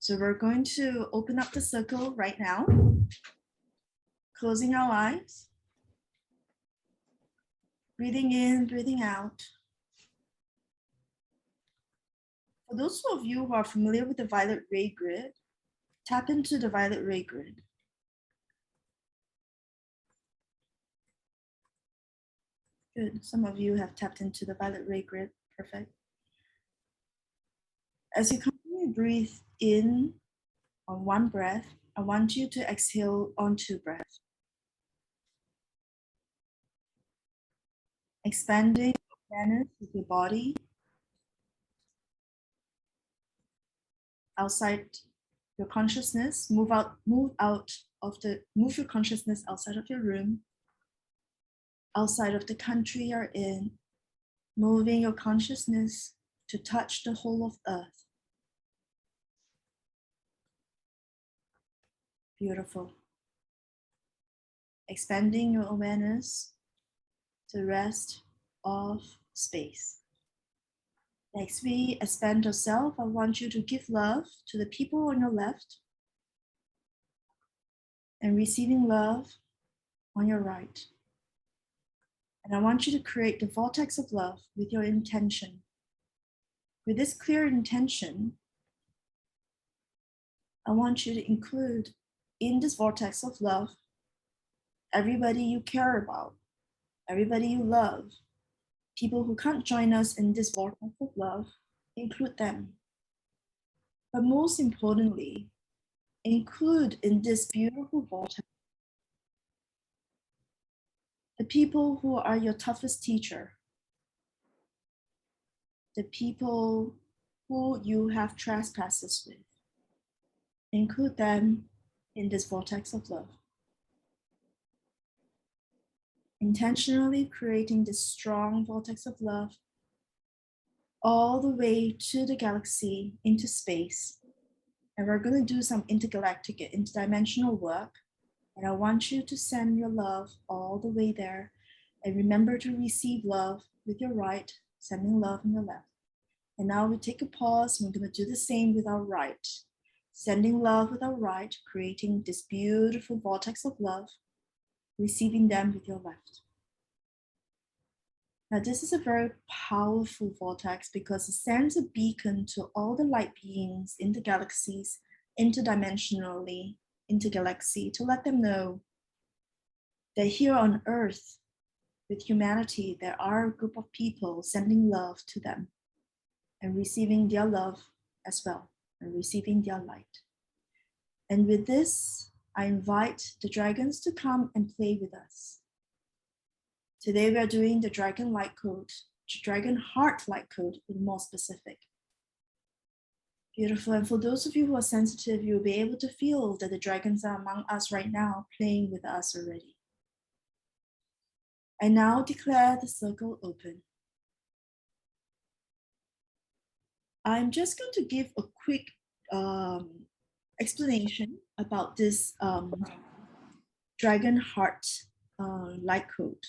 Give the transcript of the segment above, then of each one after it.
So we're going to open up the circle right now, closing our eyes, breathing in, breathing out. For those of you who are familiar with the violet ray grid, tap into the violet ray grid. Good, some of you have tapped into the violet ray grid, perfect. As you continue to breathe in on one breath, I want you to exhale on 2 breaths. Expanding awareness with your body, outside your consciousness, move your consciousness outside of your room, outside of the country you're in, moving your consciousness to touch the whole of Earth. Beautiful. Expanding your awareness to the rest of space. Next, we expand yourself. I want you to give love to the people on your left and receiving love on your right. And I want you to create the vortex of love with your intention. With this clear intention, I want you to include in this vortex of love everybody you care about, everybody you love, people who can't join us in this vortex of love, include them. But most importantly, include in this beautiful vortex the people who are your toughest teacher, the people who you have trespasses with. Include them in this vortex of love. Intentionally creating this strong vortex of love all the way to the galaxy, into space. And we're going to do some intergalactic, interdimensional work. And I want you to send your love all the way there. And remember to receive love with your right, sending love in your left. And now we take a pause. We're going to do the same with our right. Sending love with our right, creating this beautiful vortex of love, receiving them with your left. Now, this is a very powerful vortex because it sends a beacon to all the light beings in the galaxies, interdimensionally, intergalaxy, to let them know that here on Earth, with humanity, there are a group of people sending love to them and receiving their love as well, and receiving their light. And with this, I invite the dragons to come and play with us. Today we are doing the Dragon Light Code, Dragon Heart Light Code, to be more specific. Beautiful, and for those of you who are sensitive, you'll be able to feel that the dragons are among us right now, playing with us already. I now declare the circle open. I'm just going to give a quick explanation about this Dragon Heart Light Code.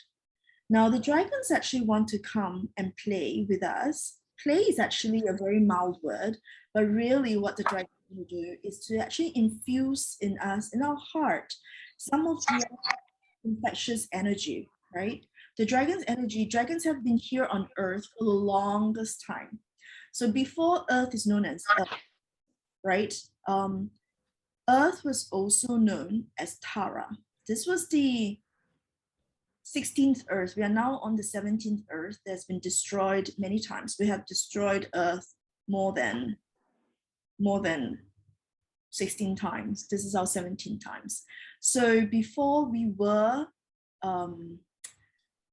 Now, the dragons actually want to come and play with us. Play is actually a very mild word, but really what the dragons will do is to actually infuse in us, in our heart, some of the infectious energy, right? The dragon's energy, dragons have been here on Earth for the longest time. So before Earth is known as Earth, right? Earth was also known as Tara. This was the 16th Earth. We are now on the 17th Earth that's been destroyed many times. We have destroyed Earth more than 16 times. This is our 17 times. So before we were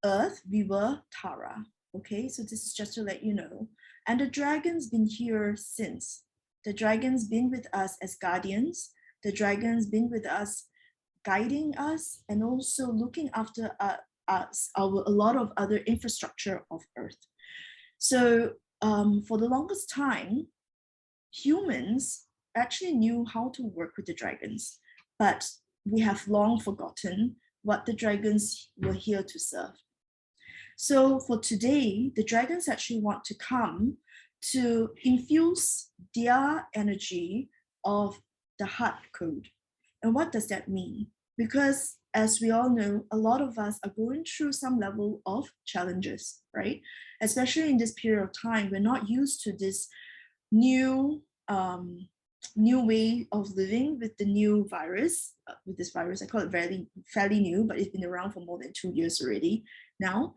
Earth, we were Tara. Okay, so this is just to let you know. And the dragon's been here since. The dragon's been with us as guardians. The dragon's been with us, guiding us, and also looking after us, a lot of other infrastructure of Earth. So for the longest time, humans actually knew how to work with the dragons, but we have long forgotten what the dragons were here to serve. So for today, the dragons actually want to come to infuse their energy of the heart code. And what does that mean? Because as we all know, a lot of us are going through some level of challenges, right? Especially in this period of time, we're not used to this new way of living with the new virus. With this virus, I call it fairly new, but it's been around for more than 2 years already now.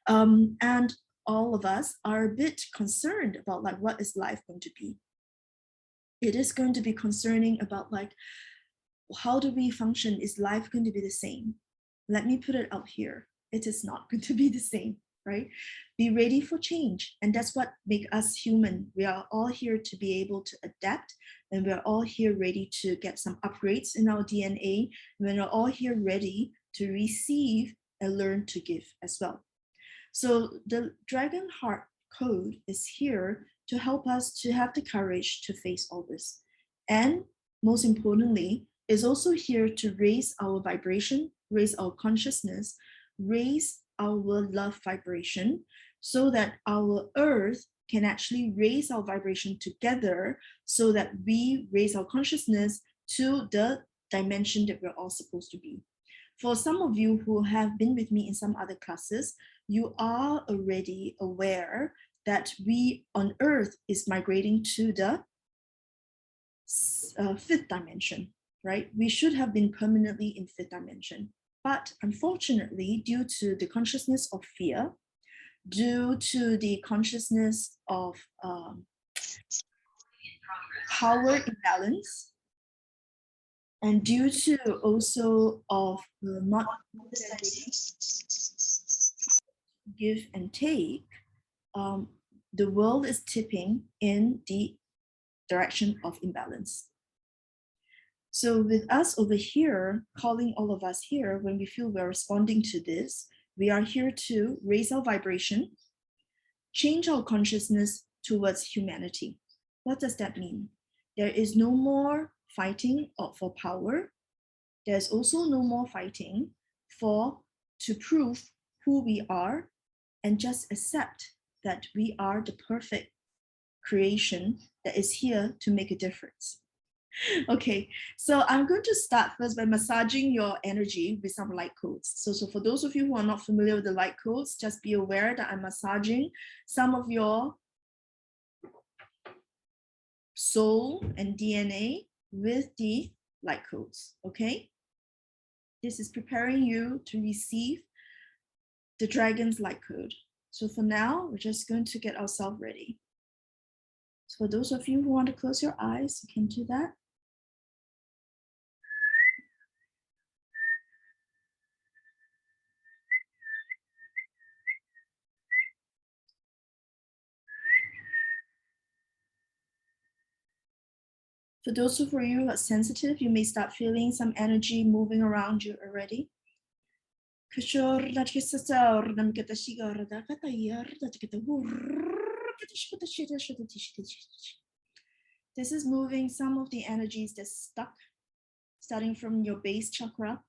And all of us are a bit concerned about like, what is life going to be? It is going to be concerning about like, how do we function? Is life going to be the same? Let me put it out here. It is not going to be the same, right? Be ready for change. And that's what makes us human. We are all here to be able to adapt, and we're all here ready to get some upgrades in our DNA. And we're all here ready to receive and learn to give as well. So the Dragon Heart Code is here to help us to have the courage to face all this. And most importantly, is also here to raise our vibration, raise our consciousness, raise our love vibration, so that our earth can actually raise our vibration together, so that we raise our consciousness to the dimension that we're all supposed to be. For some of you who have been with me in some other classes, you are already aware that we on earth is migrating to the fifth dimension, right? We should have been permanently in fifth dimension. But unfortunately, due to the consciousness of fear, due to the consciousness of power imbalance, and due to also of not give and take, the world is tipping in the direction of imbalance. So with us over here, calling all of us here, when we feel we're responding to this, we are here to raise our vibration, change our consciousness towards humanity. What does that mean? There is no more fighting for power. There's also no more fighting to prove who we are, and just accept that we are the perfect creation that is here to make a difference. Okay, so I'm going to start first by massaging your energy with some light codes. So for those of you who are not familiar with the light codes, just be aware that I'm massaging some of your soul and DNA with the light codes, okay? This is preparing you to receive the dragon's light code. So for now, we're just going to get ourselves ready. So for those of you who want to close your eyes, you can do that. For those of you who are sensitive, you may start feeling some energy moving around you already. This is moving some of the energies that's stuck, starting from your base chakra.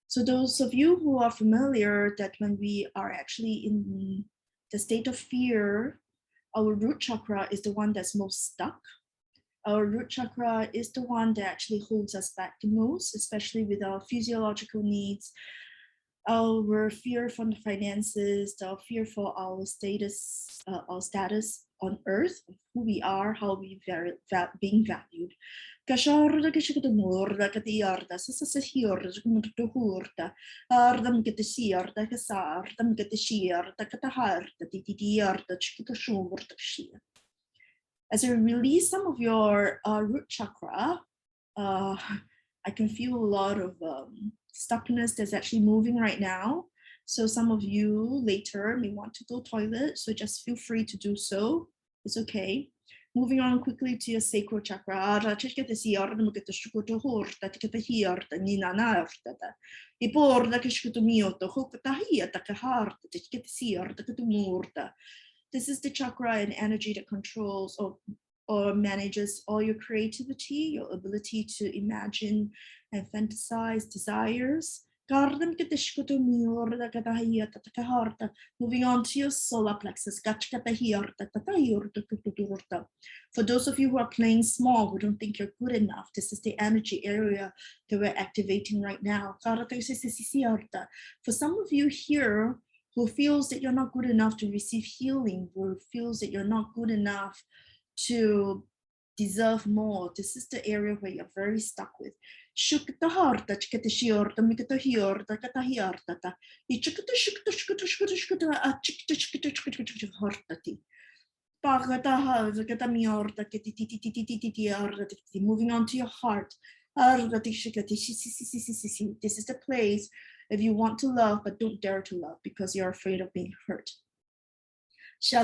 So those of you who are familiar that when we are actually in the state of fear, our root chakra is the one that's most stuck. Our root chakra is the one that actually holds us back the most, especially with our physiological needs, our fear from the finances, our fear for our status on earth, who we are, how we being valued. As you release some of your root chakra, I can feel a lot of stuckness that's actually moving right now. So some of you later may want to go toilet, so just feel free to do so. It's okay. Moving on quickly to your sacral chakra. This is the chakra and energy that controls or manages all your creativity, your ability to imagine and fantasize desires, Moving on to your solar plexus. For those of you who are playing small, who don't think you're good enough, this is the energy area that we're activating right now. For some of you here who feels that you're not good enough to receive healing, who feels that you're not good enough to deserve more, this is the area where you're very stuck with. Moving on to your heart. This is the place if you want to love but don't dare to love because you're afraid of being hurt. This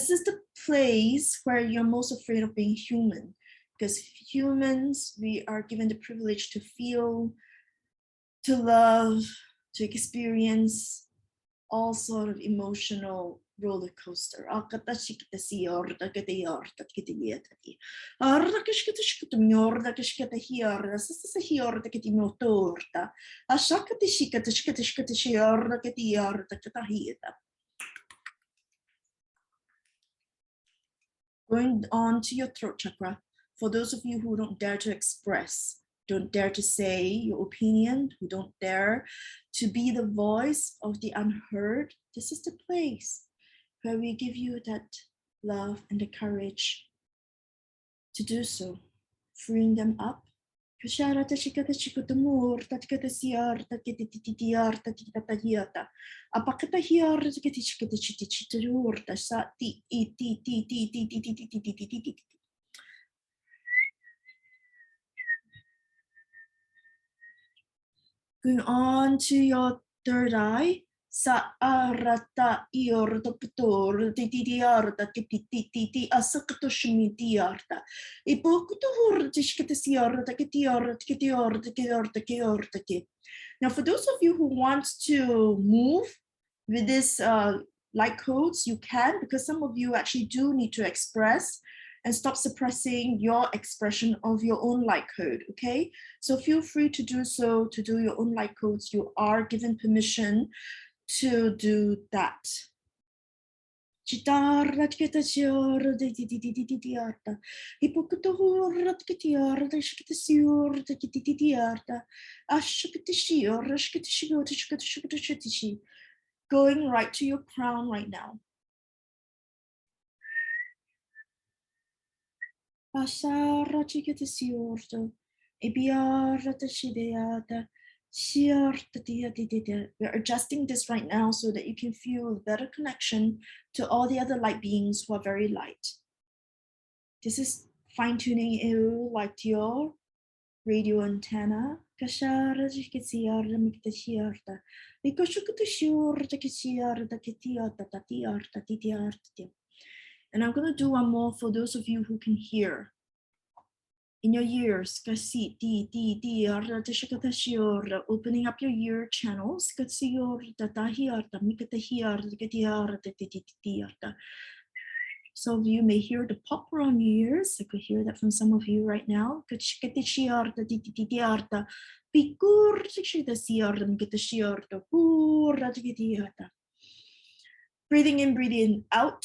is the place where you're most afraid of being human, because humans, we are given the privilege to feel, to love, to experience all sort of emotional roller coaster. Going on to your throat chakra, for those of you who don't dare to express, don't dare to say your opinion, who don't dare to be the voice of the unheard, this is the place where we give you that love and the courage to do so, freeing them up. Going on to your third eye. Saarata iordopator didiarda kititi asakatoshmidiarda. Now, for those of you who want to move with this light codes, you can, because some of you actually do need to express and stop suppressing your expression of your own light code, okay? So feel free to do so, to do your own light codes. You are given permission to do that. Going right to your crown right now. We're adjusting this right now so that you can feel a better connection to all the other light beings who are very light. This is fine-tuning you like your radio antenna. And I'm going to do one more for those of you who can hear. In your ears, opening up your ear channels. Some of you may hear the pop around your ears. I could hear that from some of you right now. Breathing in, breathing out.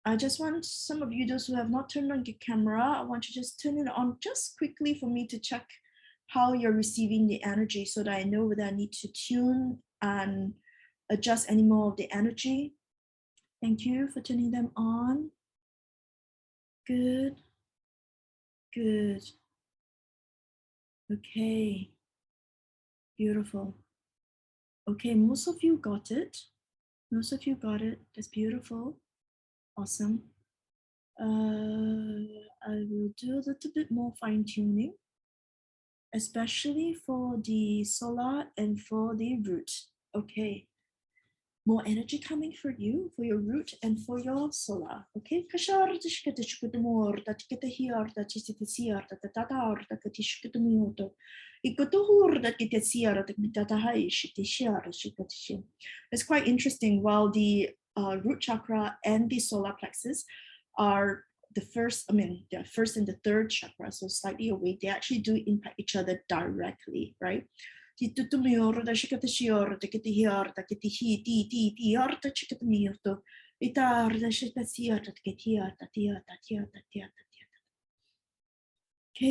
I just want some of you, those who have not turned on your camera, I want you to just turn it on just quickly for me to check how you're receiving the energy so that I know whether I need to tune and adjust any more of the energy. Thank you for turning them on. Good. Good. Okay. Beautiful. Okay, most of you got it. Most of you got it. That's beautiful. Awesome. I will do a little bit more fine tuning, especially for the solar and for the root. Okay. More energy coming for you, for your root and for your solar. Okay. It's quite interesting. While the root chakra and the solar plexus are the first and the third chakra, so slightly away, they actually do impact each other directly, right? Okay,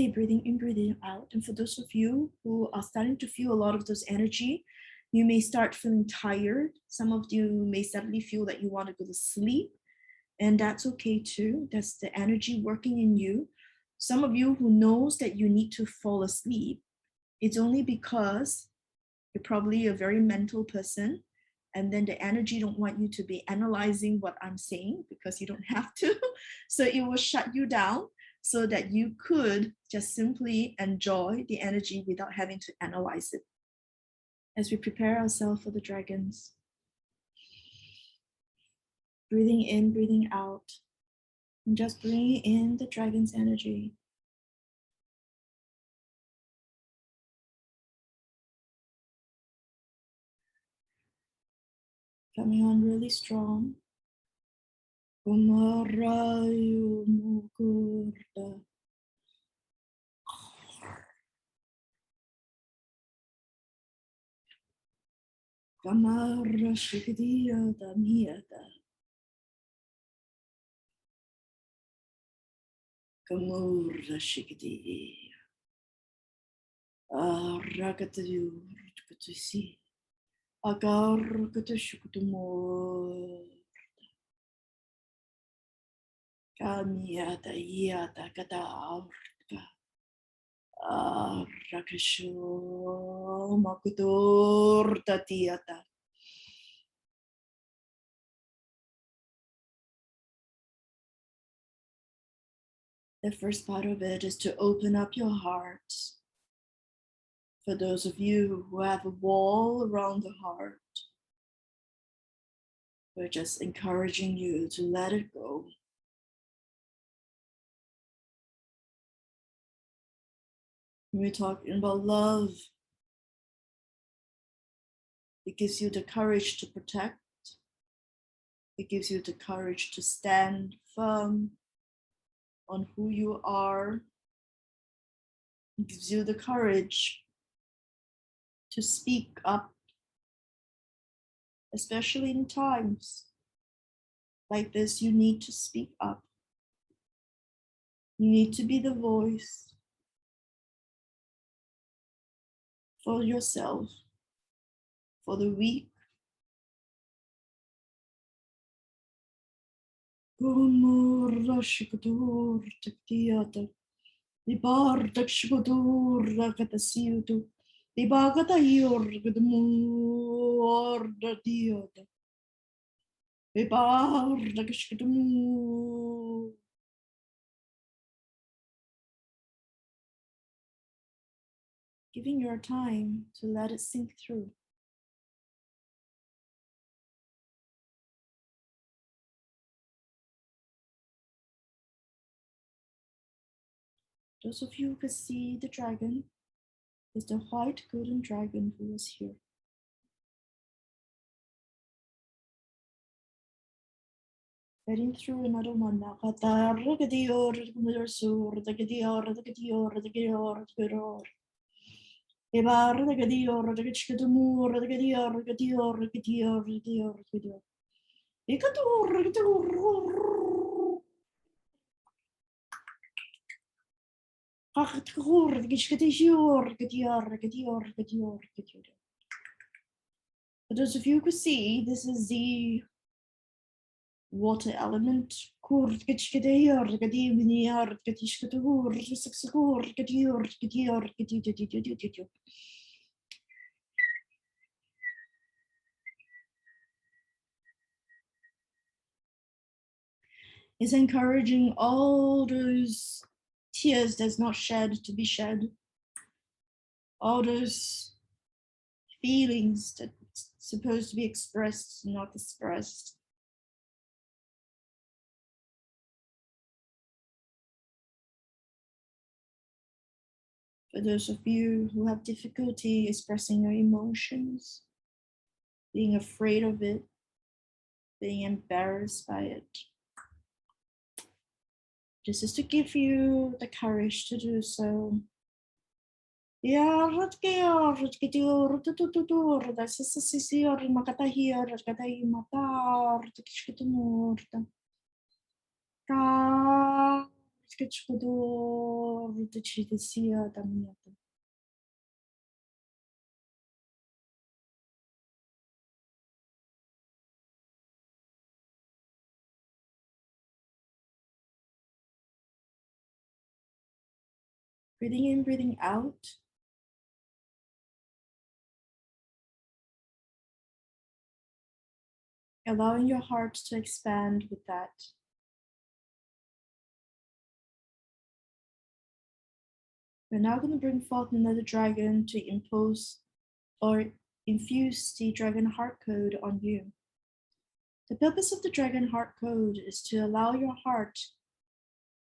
breathing in, breathing out. And for those of you who are starting to feel a lot of those energy, you may start feeling tired. Some of you may suddenly feel that you want to go to sleep, and that's okay too. That's the energy working in you. Some of you who knows that you need to fall asleep, it's only because you're probably a very mental person, and then the energy don't want you to be analyzing what I'm saying because you don't have to. So it will shut you down so that you could just simply enjoy the energy without having to analyze it. As we prepare ourselves for the dragons, breathing in, breathing out, and just bringing in the dragon's energy. Coming on really strong. Kumarayu Mukurta. Kamara Shikadiya Damiyata. Kamura Shikadiya. Arakatayu Katusi. Agar Katashukutumor. Kamiyata Yata Kataurka. Rakasho Makutur Tatiata. The first part of it is to open up your heart. For those of you who have a wall around the heart, we're just encouraging you to let it go. When we're talking about love, it gives you the courage to protect. It gives you the courage to stand firm on who you are. It gives you the courage to speak up, especially in times like this. You need to speak up. You need to be the voice for yourself, for the weak. Giving your time to let it sink through. Those of you who could see the dragon, is the white golden dragon who was here. Heading through another one now. For those of you who could see, this is the water element. Is encouraging all those tears that's not shed to be shed, all those feelings that's supposed to be expressed, not expressed. For those of you who have difficulty expressing your emotions, being afraid of it, being embarrassed by it, This is to give you the courage to do so. Breathing in, breathing out. Allowing your heart to expand with that. We're now going to bring forth another dragon to impose or infuse the dragon heart code on you. The purpose of the dragon heart code is to allow your heart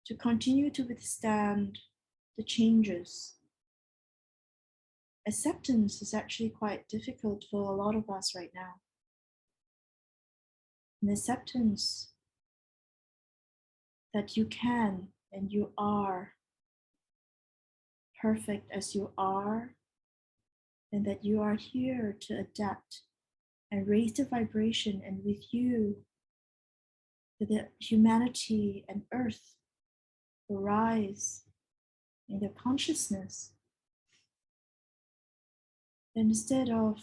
to continue to withstand the changes. Acceptance is actually quite difficult for a lot of us right now. An acceptance that you can and you are perfect as you are, and that you are here to adapt and raise the vibration, and with you, that humanity and earth will rise in their consciousness. And instead of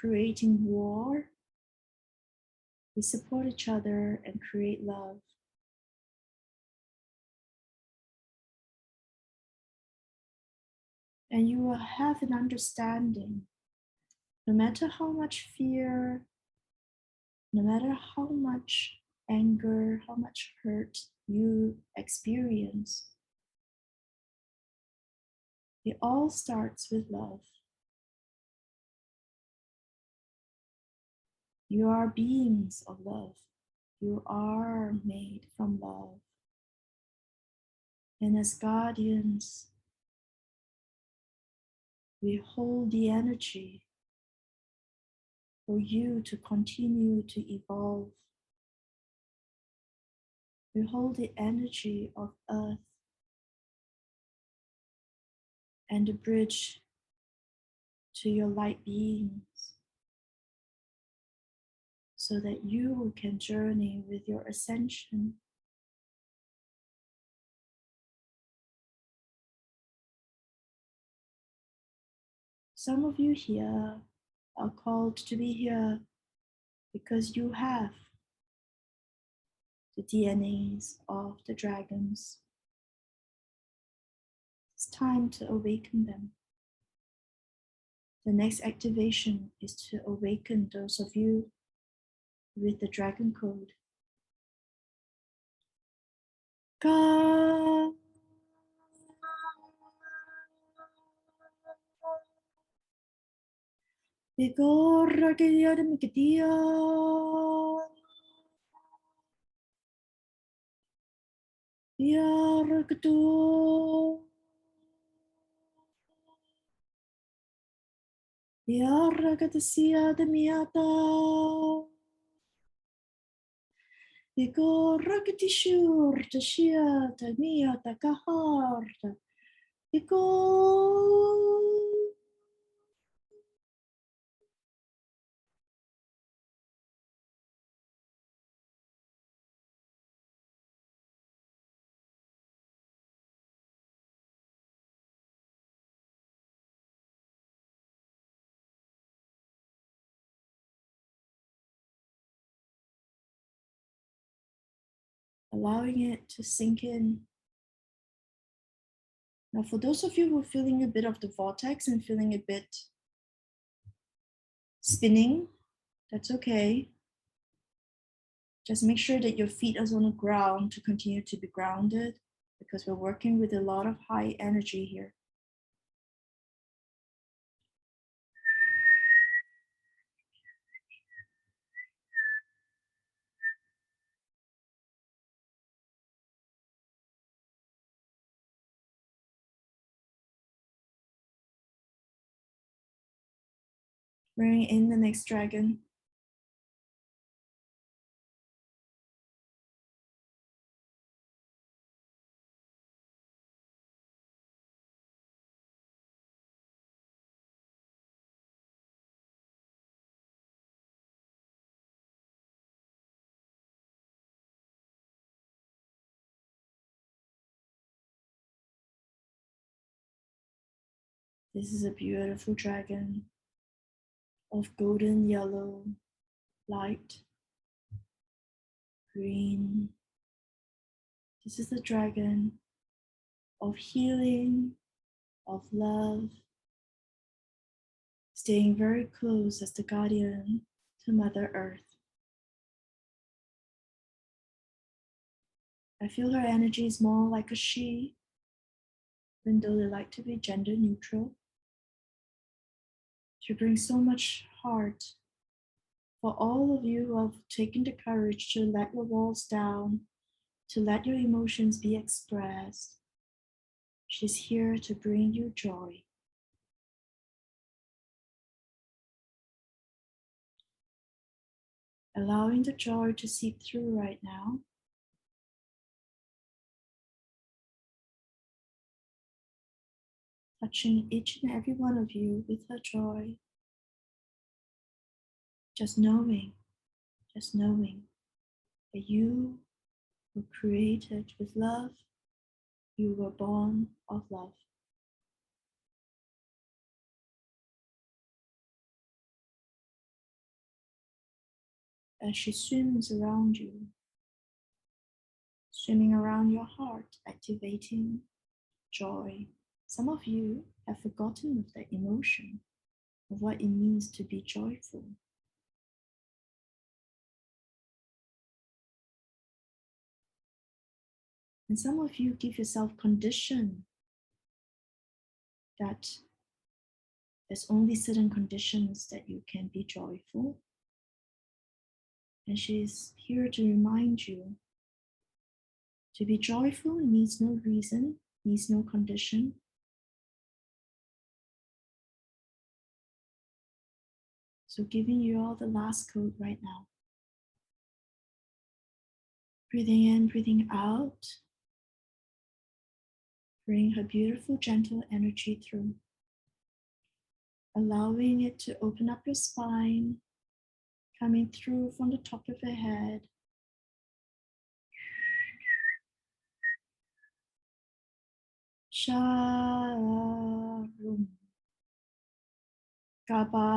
creating war, we support each other and create love. And you will have an understanding, no matter how much fear, no matter how much anger, how much hurt you experience, it all starts with love. You are beings of love. You are made from love. And as guardians, we hold the energy for you to continue to evolve. We hold the energy of earth and the bridge to your light beings, so that you can journey with your ascension. Some of you here are called to be here because you have the DNAs of the dragons. It's time to awaken them. The next activation is to awaken those of you with the dragon code. Ka. Igor Rakia de Mikadia. Yarkatu. Yarkatasia de Miata. Igor Rakatishur Tashia Tamiata Kaharta. Igor. Allowing it to sink in. Now, for those of you who are feeling a bit of the vortex and feeling a bit spinning, that's okay. Just make sure that your feet are on the ground to continue to be grounded, because we're working with a lot of high energy here. Bring in the next dragon. This is a beautiful dragon of golden yellow, light green. This is the dragon of healing, of love, staying very close as the guardian to Mother Earth. I feel her energy is more like a she, even though they like to be gender neutral. She brings so much heart for all of you who have taken the courage to let your walls down, to let your emotions be expressed. She's here to bring you joy. Allowing the joy to seep through right now. Touching each and every one of you with her joy. Just knowing that you were created with love. You were born of love. As she swims around you, swimming around your heart, activating joy. Some of you have forgotten of that emotion, of what it means to be joyful. And some of you give yourself condition that there's only certain conditions that you can be joyful. And she's here to remind you to be joyful needs no reason, needs no condition. So giving you all the last code right now. Breathing in, breathing out. Bring her beautiful, gentle energy through. Allowing it to open up your spine, coming through from the top of your head. Sharum. Kabalai.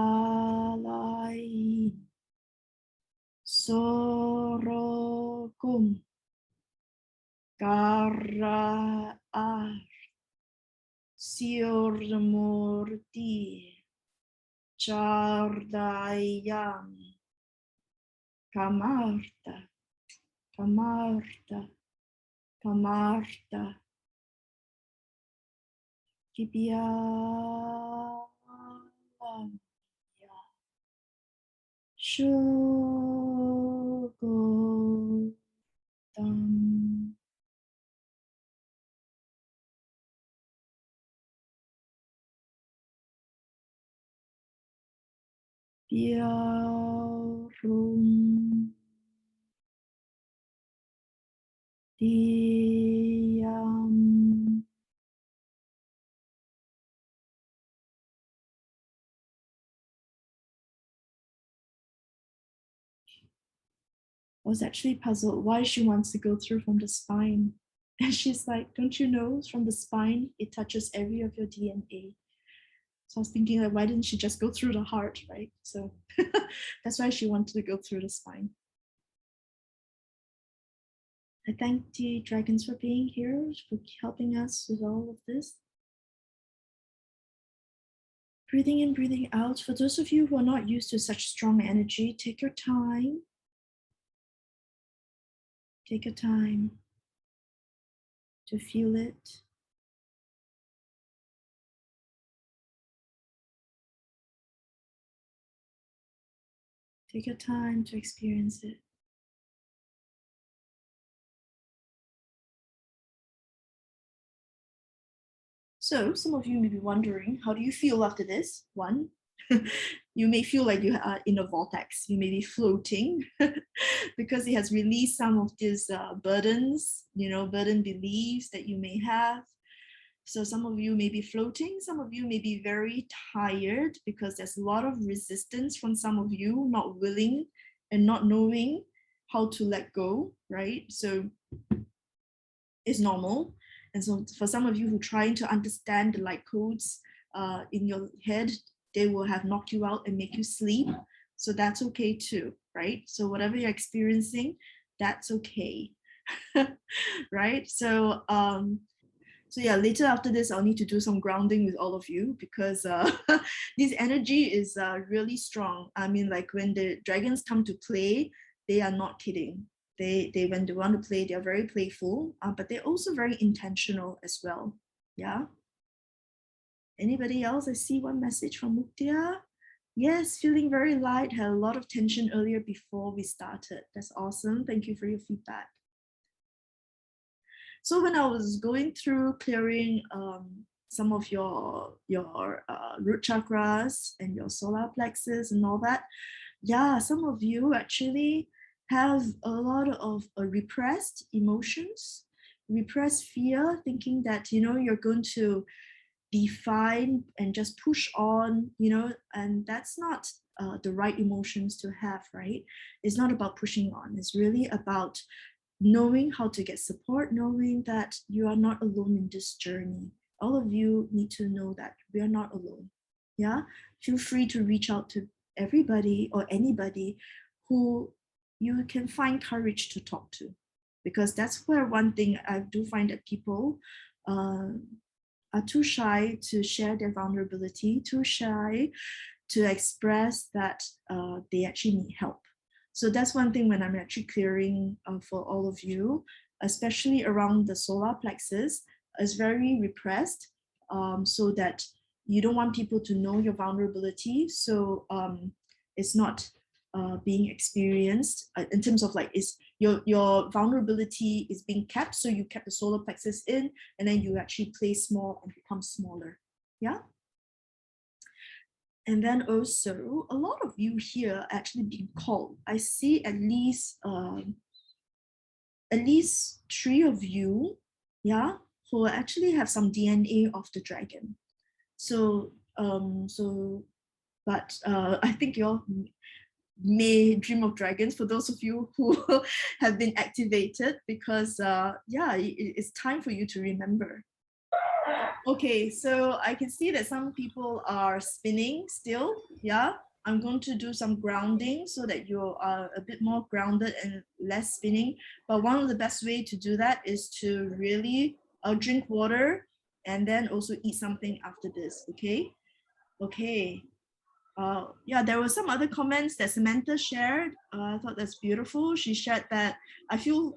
Sorokum. Karaar. Siormurti. Chardayam. Kamarta. Kamarta. Kamarta. Kibya. Shogotam. Byarum. Diyam. I was actually puzzled why she wants to go through from the spine. And she's like, don't you know, from the spine, it touches every of your DNA. So I was thinking, like, why didn't she just go through the heart, right? So that's why she wanted to go through the spine. I thank the dragons for being here, for helping us with all of this. Breathing in, breathing out. For those of you who are not used to such strong energy, take your time. Take your time to feel it. Take your time to experience it. So some of you may be wondering, how do you feel after this? One, you may feel like you are in a vortex. You may be floating because it has released some of these burdens, burden beliefs that you may have. So some of you may be floating. Some of you may be very tired because there's a lot of resistance from some of you, not willing and not knowing how to let go, right? So it's normal. And so for some of you who are trying to understand the light codes, in your head, they will have knocked you out and make you sleep. So that's okay too, right? So whatever you're experiencing, that's okay. Right? So yeah, later after this, I'll need to do some grounding with all of you because this energy is really strong. I mean, like when the dragons come to play, they are not kidding. They when they want to play, they are very playful, but they're also very intentional as well. Yeah. Anybody else? I see one message from Muktia. Yes, feeling very light. Had a lot of tension earlier before we started. That's awesome. Thank you for your feedback. So when I was going through clearing some of your root chakras and your solar plexus and all that, yeah, some of you actually have a lot of repressed emotions, repressed fear, thinking that, you know, you're going to be fine and just push on, you know, and that's not the right emotions to have, right? It's not about pushing on. It's really about knowing how to get support, knowing that you are not alone in this journey. All of you need to know that we are not alone. Yeah, feel free to reach out to everybody or anybody who you can find courage to talk to, because that's where one thing I do find that people uh, are too shy to share their vulnerability, too shy to express that they actually need help. So that's one thing when I'm actually clearing for all of you, especially around the solar plexus, is very repressed, so that you don't want people to know your vulnerability. So it's not being experienced in terms of like, is your vulnerability is being kept. So you kept the solar plexus in, and then you actually play small and become smaller. Yeah. And then also, a lot of you here actually being called. I see at least 3 of you, yeah, who actually have some DNA of the dragon. So, but I think you all may dream of dragons for those of you who have been activated, because yeah, it's time for you to remember. Okay, so I can see that some people are spinning still. Yeah, I'm going to do some grounding so that you are a bit more grounded and less spinning. But one of the best way to do that is to really drink water and then also eat something after this. Okay. Okay. Yeah, there were some other comments that Samantha shared. I thought that's beautiful. She shared that I feel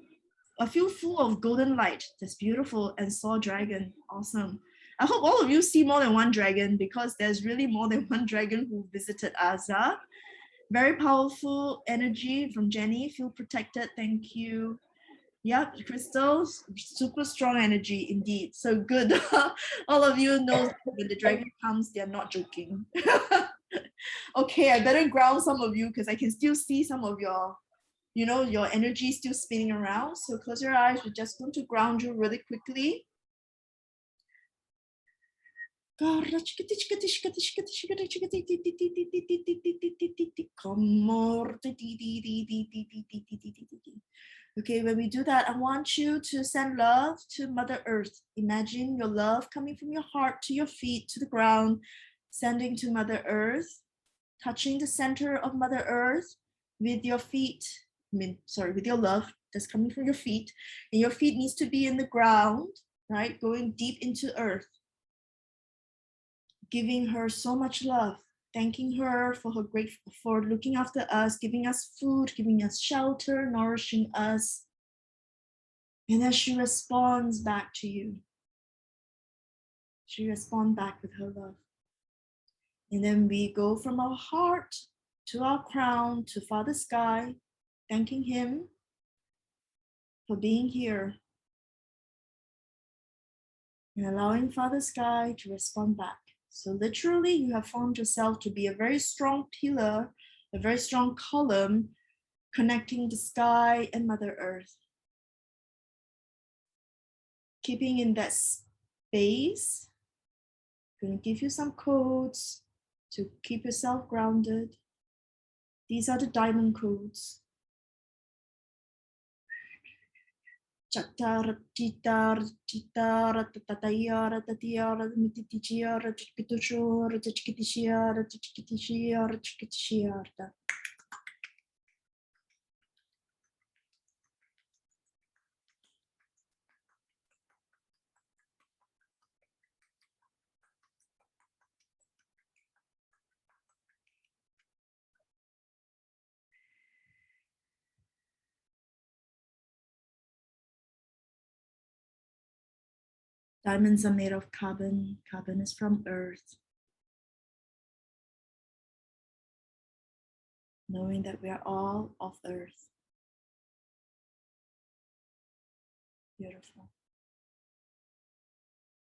full of golden light. That's beautiful. And saw dragon. Awesome. I hope all of you see more than one dragon, because there's really more than one dragon who visited us. Very powerful energy from Jenny. Feel protected. Thank you. Yep, crystals, super strong energy indeed. So good. All of you know when the dragon comes, they're not joking. Okay, I better ground some of you because I can still see some of your, you know, your energy still spinning around. So close your eyes. We're just going to ground you really quickly. Okay, when we do that, I want you to send love to Mother Earth. Imagine your love coming from your heart to your feet, to the ground, sending to Mother Earth, touching the center of Mother Earth with your feet. With your love that's coming from your feet. And your feet needs to be in the ground, right? Going deep into earth. Giving her so much love, thanking her for for looking after us, giving us food, giving us shelter, nourishing us. And then she responds back to you. She responds back with her love. And then we go from our heart to our crown to Father Sky, thanking him for being here and allowing Father Sky to respond back. So literally, you have found yourself to be a very strong pillar, a very strong column connecting the sky and Mother Earth. Keeping in that space, I'm going to give you some codes to keep yourself grounded. These are the diamond codes. Chatara titara titara tatayara tatiyara mititichiara chikitushora chikitishiara chikitishiara chikitishiara. Diamonds are made of carbon. Carbon is from earth. Knowing that we are all of earth. Beautiful.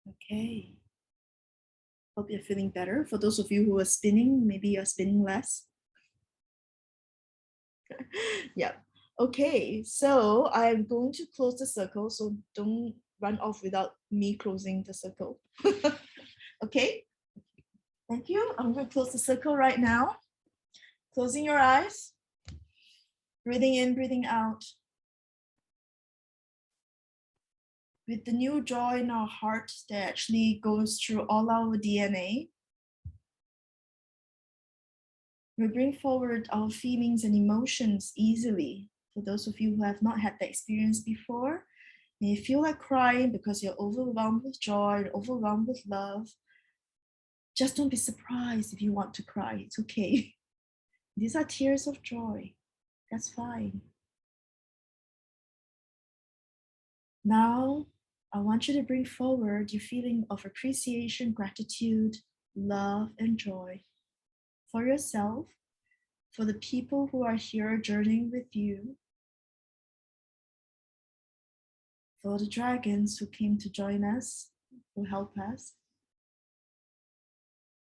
Okay. Hope you're feeling better. For those of you who are spinning, maybe you're spinning less. Yeah. Okay, so I'm going to close the circle, so don't run off without me closing the circle. Okay, thank you. I'm going to close the circle right now. Closing your eyes, breathing in, breathing out. With the new joy in our heart that actually goes through all our DNA, we bring forward our feelings and emotions easily. For those of you who have not had that experience before, may you feel like crying because you're overwhelmed with joy, overwhelmed with love. Just don't be surprised if you want to cry. It's okay. These are tears of joy. That's fine. Now, I want you to bring forward your feeling of appreciation, gratitude, love, and joy for yourself, for the people who are here journeying with you, for the dragons who came to join us, who help us,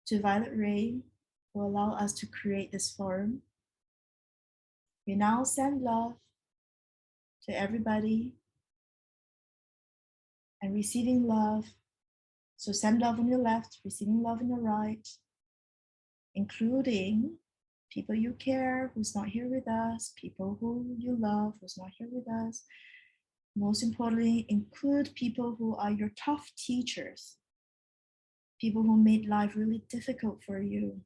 to Violet Ray, who allow us to create this forum. We now send love to everybody and receiving love. So send love on your left, receiving love on your right, including people you care who's not here with us, people who you love who's not here with us. Most importantly, include people who are your tough teachers, people who made life really difficult for you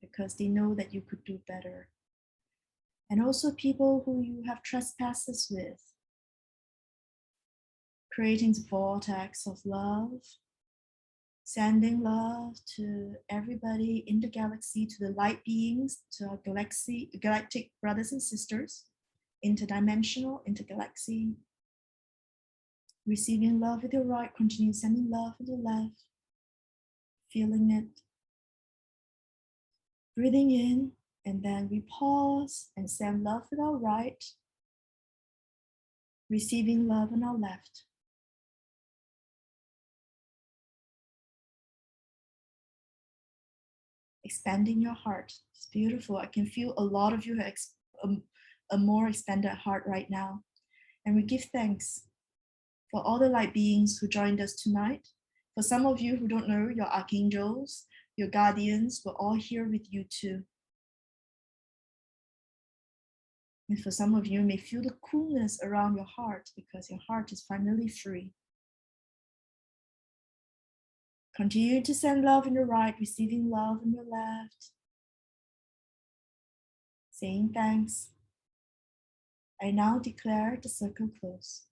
because they know that you could do better. And also people who you have trespasses with, creating a vortex of love, sending love to everybody in the galaxy, to the light beings, to our galactic brothers and sisters, interdimensional, intergalaxy. Receiving love with your right, continue sending love with your left, feeling it. Breathing in, and then we pause and send love with our right, receiving love on our left. Expanding your heart. It's beautiful. I can feel a lot of you have a more expanded heart right now. And we give thanks for all the light beings who joined us tonight. For some of you who don't know, your archangels, your guardians, were all here with you too. And for some of you, may feel the coolness around your heart because your heart is finally free. Continue to send love in your right, receiving love in your left. Saying thanks. I now declare the circle closed.